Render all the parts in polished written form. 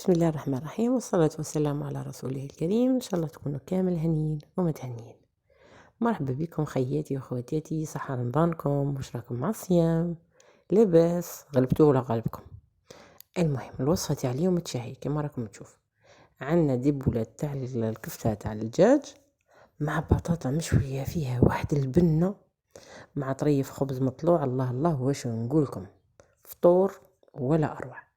بسم الله الرحمن الرحيم، والصلاة والسلام على رسوله الكريم. إن شاء الله تكونوا كامل هنيين ومتهنيين. مرحبا بكم خياتي وخواتاتي، صحة رمضانكم، واش راكم مع الصيام؟ لاباس غلبتوه ولا غالبكم؟ المهم الوصفة تاع اليوم تشهي كما راكم تشوف. عندنا دبولات تاع الكفتة تاع الدجاج مع بطاطا مشوية فيها واحد البنة مع طريف خبز مطلوع. الله الله واش نقولكم، فطور ولا أروع.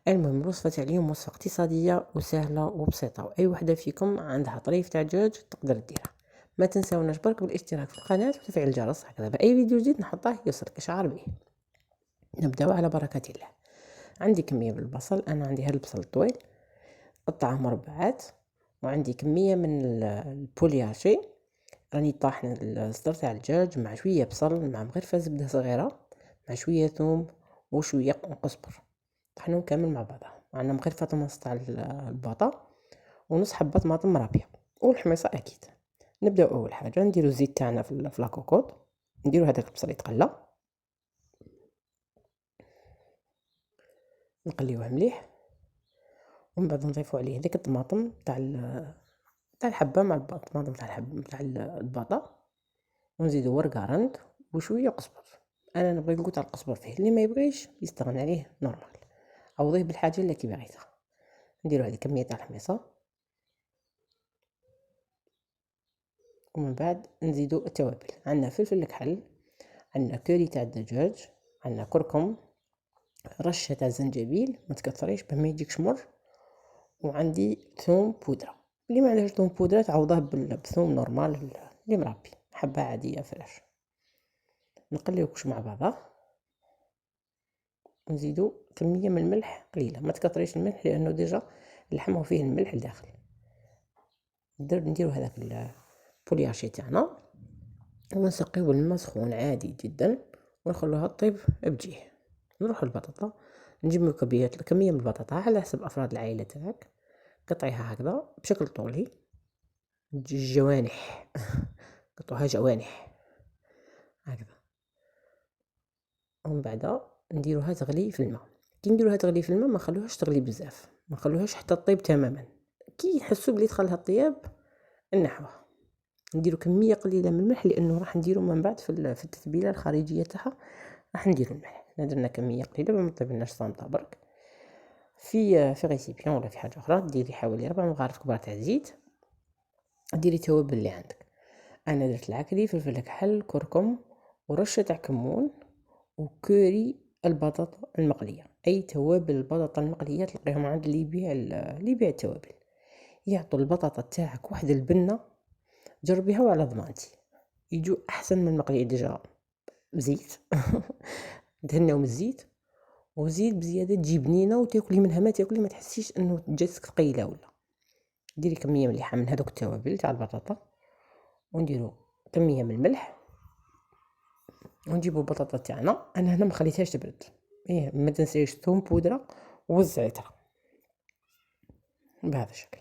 المهم الوصفة تاع اليوم وصفة اقتصادية وسهلة وبسيطة، وأي وحدة فيكم عندها طريف تاع دجاج تقدر ديرها. ما تنساوناش برك بالاشتراك في القناة وتفعيل الجرس، هكذا بأي فيديو جديد نحطه يوصلك إشعار به. نبداو على بركة الله. عندي كمية بالبصل، أنا عندي هذا البصل الطويل قطعه مربعات، وعندي كمية من البولياشي راني طاحن الصدر تاع الدجاج مع شوية بصل مع مغرفة زبدة صغيرة مع شوية ثوم وشوية قزبر، طحنهم كامل مع بعضها. عندنا مغرفة طماط تاع الباطا ونص حبة طماطم مرابية والحميصة أكيد. نبداو أول حاجة نديرو الزيت تاعنا في لاكوكوط، نديرو هذاك البصل يتقلى، نقليوه مليح، ومن بعد نضيفو عليه ديك الطماطم تاع الحبة مع الطماطم تاع الباطا، ونزيدو ورقة رند وشوية قزبر. انا نبغي نقول تاع القزبر فيه، اللي ما يبغيش يستغنى عليه نورمال، عوضيه بالحاجه اللي كي بغيتها. نديرو هذه كميه تاع الحميصه، ومن بعد نزيدو التوابل. عندنا فلفل الكحل، عندنا كوري تاع الدجاج، عندنا كركم، رشه تاع زنجبيل ما تكثريش باه ما يجيكش مر، وعندي ثوم بودره. اللي ما عندهاش ثوم بودره تعوضه بثوم نورمال اللي مربي، حبه عاديه فريش. نقليوكش مع بعضه، نزيدو كميه من الملح قليله، ما تكثريش الملح لانه ديجا اللحم فيه الملح الداخل. نديرو هذاك البولياشي تاعنا ونسقيو الماء سخون عادي جدا ونخلوها طيب بجيه. نروحو البطاطا، نجيب كميه من البطاطا على حسب افراد العائله تاعك، قطعيها هكذا بشكل طولي جوانح قطعوها جوانح هكذا، ومن بعد نديروها تغلي في الماء. كي نديروها تغلي في الماء ما نخلوهاش تغلي بزاف، ما نخلوهاش حتى طيب تماما. كي نحسو بلي دخلها الطياب نحوها. نديرو كميه قليله من الملح لانه راح نديرو من بعد في التتبيله الخارجيه تاعها، راح نديرو الملح. درنا كميه قليله ما طيبناش صامته برك. في ريسيبيون ولا في حاجه اخرى ديري حوالي 4 مغارف كبار تاع الزيت، ديري التوابل اللي عندك. انا درت العكري، فلفل كحل، كركم، ورشه تاع كمون، وكوري البطاطا المقليه. اي توابل البطاطا المقليه تلقيهم عند اللي يبيع التوابل، يعطوا البطاطا تاعك واحد البنه. جربيها وعلى ضمانتي يجو احسن من المقليه ديجا بزيت دهناهم الزيت وزيت بزياده تجي بنينه وتاكلي منها ما تاكلي ما تحسيش انه جاتك ثقيله. ولا ديري كميه مليحه من هذوك التوابل تاع البطاطا، ونديرو كميه من الملح، ونجيبو البطاطا تاعنا. انا هنا ما خليتهاش تبرد، ما تنسيش ثوم بودره وزعتها بهذا الشكل.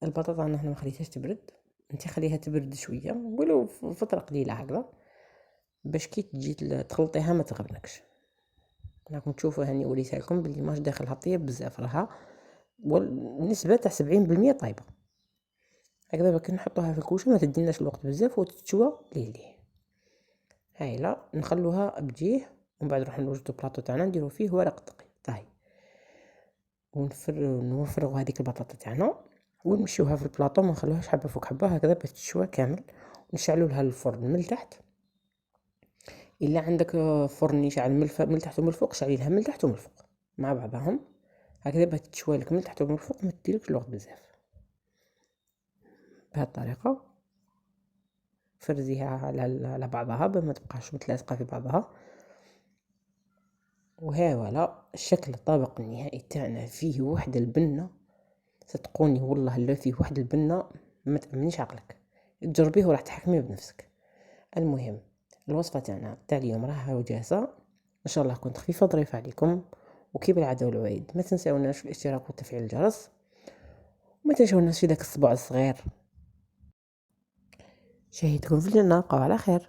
البطاطا انا هنا ما خليتهاش تبرد، انت خليها تبرد شويه ولو فتره قليله هكذا باش كي تجي تخلطيها ما تغبنكش. راكم تشوفوا هاني وريتها لكم بلي ماش داخلها طيب بزاف، راها والنسبه تاع 70% طايبه هكذا. باك نحطوها في الكوشه ما تديناش الوقت بزاف وتتشوى ليه. هاي لا نخلوها بجيه، ومن بعد نروح نوجدو بلاطو تاعنا نديرو فيه ورق دقي طاهي، ونفرغوا هذيك البطاطا تاعنا ونمشيوها في البلاطو، ما نخلوهاش حبه فوق حبه هكذا باش تشوى كامل. ونشعلو لها الفرن من التحت، الا عندك فرن يشعل من التحت ومن الفوق شعلي لها من التحت ومن الفوق مع بعضهم هكذا باش تشوى لك من التحت ومن الفوق، ما تديلكش الوقت بزاف. بهذه الطريقه فرزيها على بعضها ما تبقاش متلاصقه في بعضها. وها ولا شكل الطبق النهائي تاعنا فيه واحد البنه، صدقوني والله لا فيه واحد البنه ما تامنيش عقلك. تجربيه وراح تحكمي بنفسك. المهم الوصفه تاعنا تاع اليوم راها جاهزه، ان شاء الله كنت خفيفه ظريفه عليكم. وكي بالعاده والعوايد ما تنساوناش في الاشتراك وتفعيل الجرس، وما تنساوناش في داك الصباع الصغير. شهيتكم في الجنه، بقاو على خير.